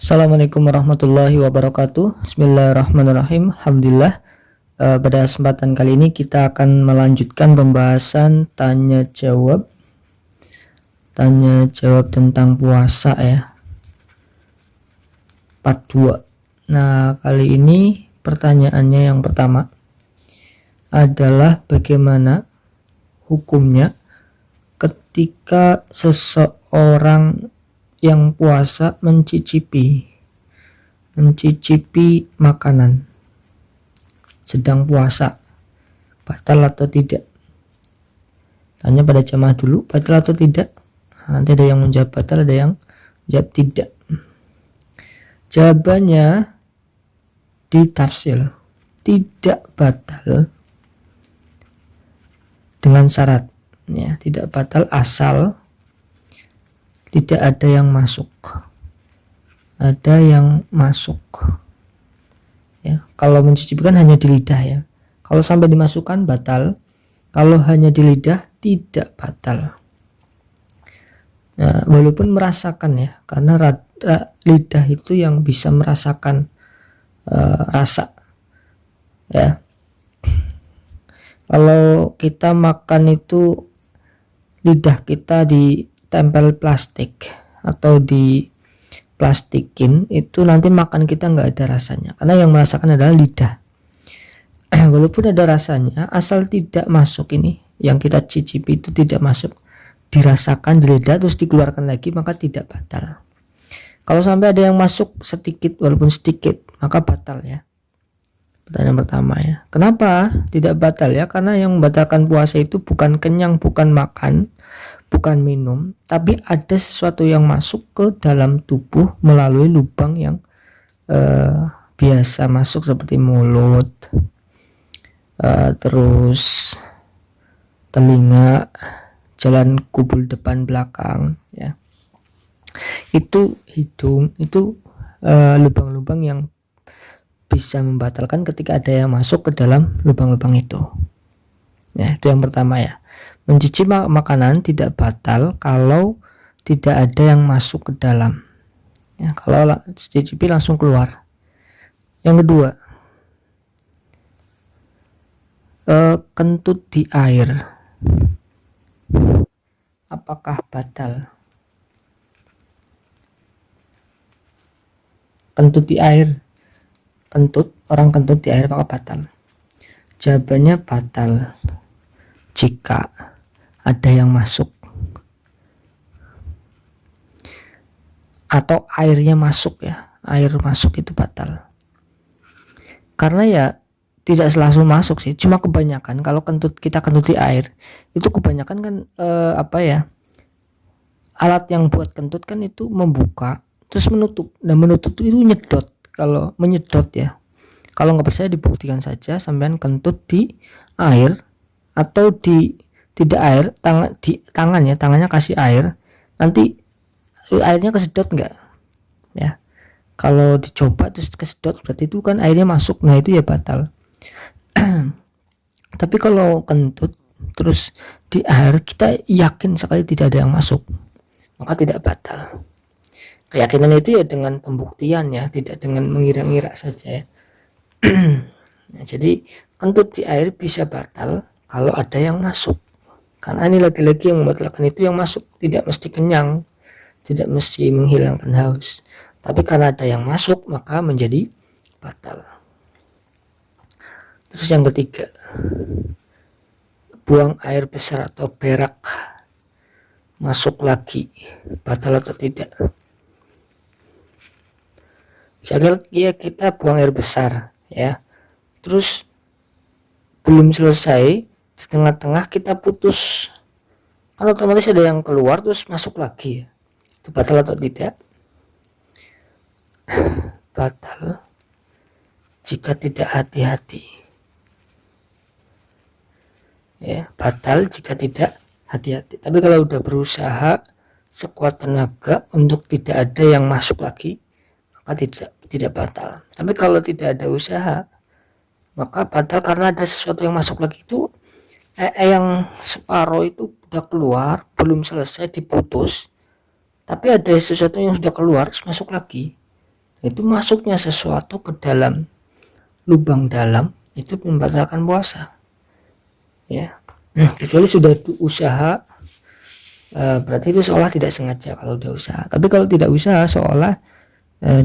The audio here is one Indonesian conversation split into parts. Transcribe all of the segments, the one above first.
Assalamualaikum warahmatullahi wabarakatuh. Bismillahirrahmanirrahim. Alhamdulillah. Pada kesempatan kali ini kita akan melanjutkan pembahasan tanya jawab tentang puasa ya, part 2. Nah, kali ini pertanyaannya yang pertama adalah bagaimana hukumnya ketika seseorang yang puasa mencicipi makanan sedang puasa, batal atau tidak? Tanya pada jamaah dulu, batal atau tidak? Nanti ada yang menjawab batal, ada yang jawab tidak. Jawabannya ditafsir tidak batal dengan syarat ya, tidak batal asal tidak ada yang masuk. Ada yang masuk. Ya, kalau mencicipi kan hanya di lidah ya. Kalau sampai dimasukkan batal. Kalau hanya di lidah tidak batal. Nah, walaupun merasakan ya, karena lidah itu yang bisa merasakan rasa. Ya. Kalau kita makan itu lidah kita ditempel plastik atau di plastikin, itu nanti makan kita nggak ada rasanya karena yang merasakan adalah lidah. Walaupun ada rasanya, asal tidak masuk ini yang kita cicipi itu tidak masuk, dirasakan di lidah terus dikeluarkan lagi, maka tidak batal. Kalau sampai ada yang masuk sedikit walaupun sedikit, maka batal ya. Pertanyaan pertama ya, kenapa tidak batal ya? Karena yang membatalkan puasa itu bukan kenyang, bukan makan, bukan minum, tapi ada sesuatu yang masuk ke dalam tubuh melalui lubang yang biasa masuk seperti mulut, terus telinga, jalan kubul depan belakang ya. Itu hidung, itu lubang-lubang yang bisa membatalkan ketika ada yang masuk ke dalam lubang-lubang itu. Ya, itu yang pertama ya. Mencicipi makanan tidak batal kalau tidak ada yang masuk ke dalam. Ya, kalau cicipi langsung keluar. Yang kedua, kentut di air, apakah batal? Kentut di air, orang kentut di air apakah batal? Jawabannya batal jika ada yang masuk atau airnya masuk ya, air masuk itu batal. Karena ya tidak selalu masuk sih, cuma kebanyakan kalau kita kentut di air itu kebanyakan kan alat yang buat kentut kan itu membuka terus menutup, dan menutup itu nyedot. Kalau menyedot ya, kalau nggak percaya dibuktikan saja, sampean kentut di air atau tidak air, tangannya kasih air, nanti airnya kesedot enggak ya? Kalau dicoba terus kesedot berarti itu kan airnya masuk, nah itu ya batal. Tapi kalau kentut terus di air kita yakin sekali tidak ada yang masuk, maka tidak batal. Keyakinan itu ya dengan pembuktian ya, tidak dengan mengira-ngira saja ya. Nah, jadi kentut di air bisa batal kalau ada yang masuk. Karena ini lagi-lagi yang membatalkan itu yang masuk, tidak mesti kenyang, tidak mesti menghilangkan haus. Tapi karena ada yang masuk maka menjadi batal. Terus yang ketiga, buang air besar atau berak masuk lagi, batal atau tidak? Misalnya kita buang air besar ya, terus belum selesai, di tengah-tengah kita putus, kan otomatis ada yang keluar terus masuk lagi ya. Itu batal atau tidak? Batal jika tidak hati-hati ya, batal jika tidak hati-hati. Tapi kalau udah berusaha sekuat tenaga untuk tidak ada yang masuk lagi, maka tidak batal. Tapi kalau tidak ada usaha, maka batal karena ada sesuatu yang masuk lagi. Itu yang separuh itu udah keluar, belum selesai diputus, tapi ada sesuatu yang sudah keluar terus masuk lagi, itu masuknya sesuatu ke dalam lubang dalam itu membatalkan puasa ya. Kecuali sudah usaha, berarti itu seolah tidak sengaja kalau udah usaha. Tapi kalau tidak usaha seolah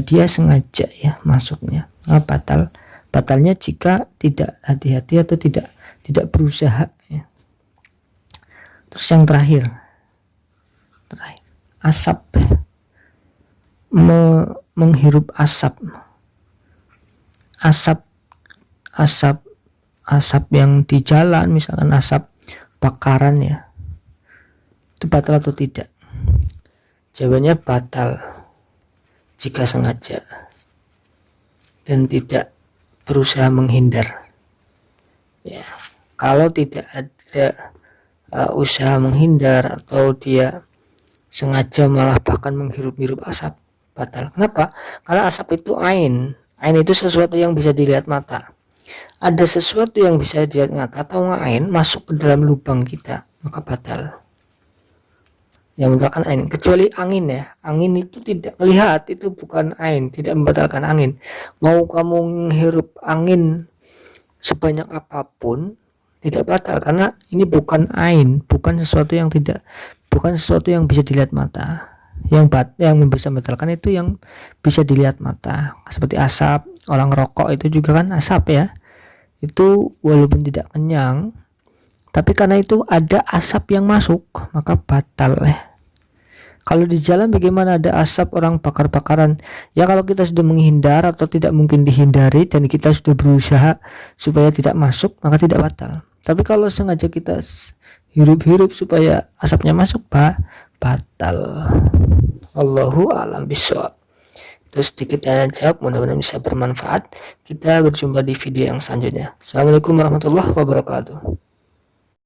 dia sengaja ya masuknya. Batalnya jika tidak hati-hati atau tidak berusaha ya. Terus yang terakhir asap ya. Menghirup asap yang di jalan, misalkan asap bakaran ya, itu batal atau tidak? Jawabannya batal jika sengaja dan tidak berusaha menghindar ya. Kalau tidak ada usaha menghindar atau dia sengaja malah bahkan menghirup-hirup asap, batal. Kenapa? Karena asap itu ain itu sesuatu yang bisa dilihat mata. Ada sesuatu yang bisa dilihat mata atau ain masuk ke dalam lubang kita, maka batal. Yang membatalkan ain, kecuali angin ya. Angin itu tidak lihat, itu bukan ain, tidak membatalkan angin. Mau kamu menghirup angin sebanyak apapun tidak batal, karena ini bukan ain, bukan sesuatu yang bisa dilihat mata. Yang bisa membatalkan itu yang bisa dilihat mata, seperti asap. Orang rokok itu juga kan asap ya, itu walaupun tidak kenyang tapi karena itu ada asap yang masuk maka batal ya. Kalau di jalan bagaimana ada asap orang bakar-bakaran ya, kalau kita sudah menghindar atau tidak mungkin dihindari dan kita sudah berusaha supaya tidak masuk maka tidak batal. Tapi kalau sengaja kita hirup-hirup supaya asapnya masuk, batal. Allahu a'lam bishawab. Itu sedikit tanya jawab, mudah-mudahan bisa bermanfaat. Kita berjumpa di video yang selanjutnya. Assalamualaikum warahmatullahi wabarakatuh.